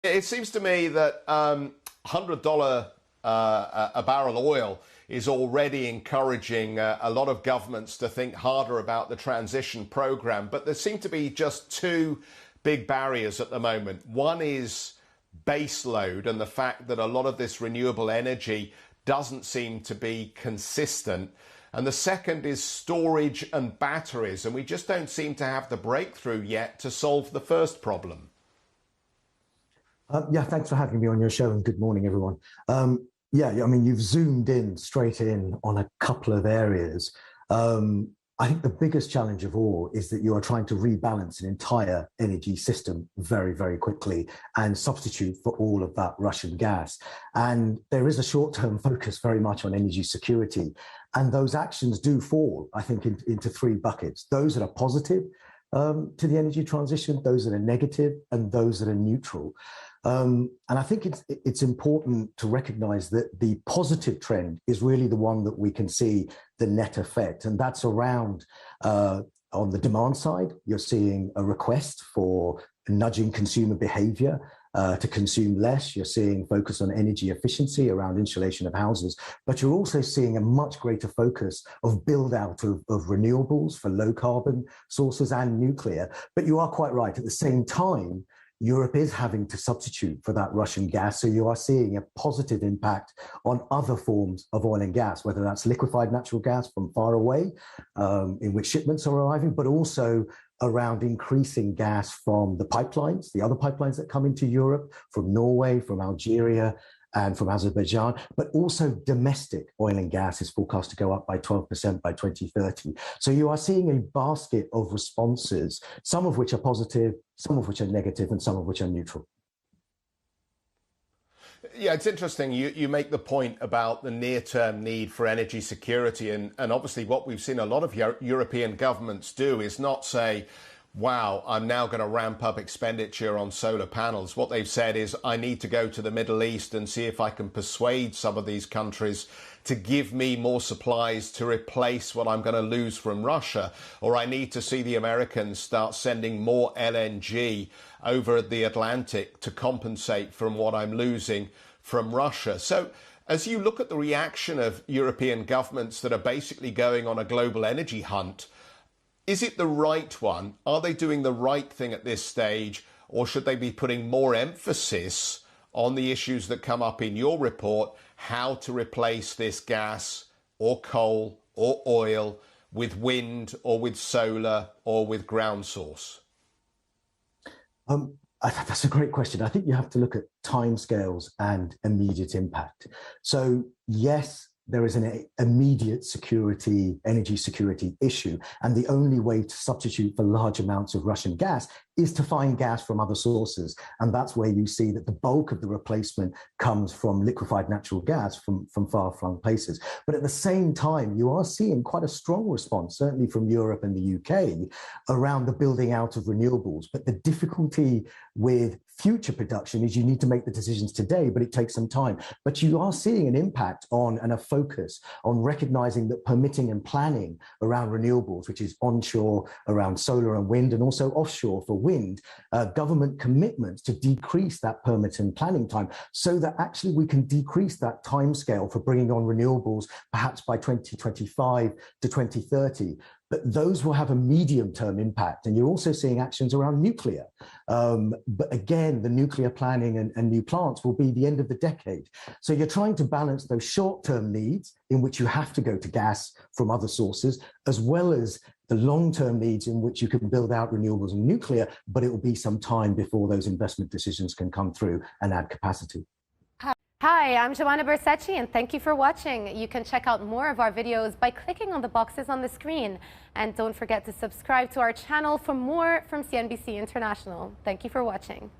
It seems to me that $100 a barrel oil is already encouraging a lot of governments to think harder about the transition program. But there seem to be just two big barriers at the moment. One is base load and the fact that a lot of this renewable energy doesn't seem to be consistent. And the second is storage and batteries. And we just don't seem to have the breakthrough yet to solve the first problem. Yeah, thanks for having me on your show, and good morning, everyone. Yeah, I mean, you've zoomed in straight in on a couple of areas. I think the biggest challenge of all is that you are trying to rebalance an entire energy system very, very quickly and substitute for all of that Russian gas. And there is a short-term focus very much on energy security. And those actions do fall, I think, into three buckets. Those that are positive to the energy transition, those that are negative, and those that are neutral. And I think it's important to recognize that the positive trend is really the one that we can see the net effect. And that's around on the demand side, you're seeing a request for nudging consumer behavior to consume less. You're seeing focus on energy efficiency around insulation of houses, but you're also seeing a much greater focus of build out of renewables for low carbon sources and nuclear. But you are quite right. At the same time, Europe is having to substitute for that Russian gas. So you are seeing a positive impact on other forms of oil and gas, whether that's liquefied natural gas from far away, in which shipments are arriving, but also around increasing gas from the pipelines, the other pipelines that come into Europe, from Norway, from Algeria, and from Azerbaijan, but also domestic oil and gas is forecast to go up by 12% by 2030. So you are seeing a basket of responses, some of which are positive, some of which are negative, and some of which are neutral. Yeah, it's interesting. You make the point about the near-term need for energy security. And obviously what we've seen a lot of European governments do is not say, wow, I'm now going to ramp up expenditure on solar panels. What they've said is, I need to go to the Middle East and see if I can persuade some of these countries to give me more supplies to replace what I'm going to lose from Russia. Or I need to see the Americans start sending more LNG over the Atlantic to compensate from what I'm losing from Russia. So as you look at the reaction of European governments that are basically going on a global energy hunt, is it the right one? Are they doing the right thing at this stage? Or should they be putting more emphasis on the issues that come up in your report, how to replace this gas or coal or oil with wind or with solar or with ground source? That's a great question. I think you have to look at timescales and immediate impact. So yes, there is an immediate energy security issue. And the only way to substitute for large amounts of Russian gas is to find gas from other sources. And that's where you see that the bulk of the replacement comes from liquefied natural gas from far-flung places. But at the same time, you are seeing quite a strong response, certainly from Europe and the UK, around the building out of renewables. But the difficulty with future production is you need to make the decisions today, but it takes some time. But you are seeing an impact on and a focus on recognizing that permitting and planning around renewables, which is onshore around solar and wind, and also offshore for wind, government commitments to decrease that permit and planning time so that actually we can decrease that timescale for bringing on renewables perhaps by 2025 to 2030. But those will have a medium-term impact. And you're also seeing actions around nuclear. But again, the nuclear planning and new plants will be the end of the decade. So you're trying to balance those short-term needs in which you have to go to gas from other sources, as well as the long-term needs in which you can build out renewables and nuclear, but it will be some time before those investment decisions can come through and add capacity. Hi, I'm Joanna Bersecci, and thank you for watching. You can check out more of our videos by clicking on the boxes on the screen. And don't forget to subscribe to our channel for more from CNBC International. Thank you for watching.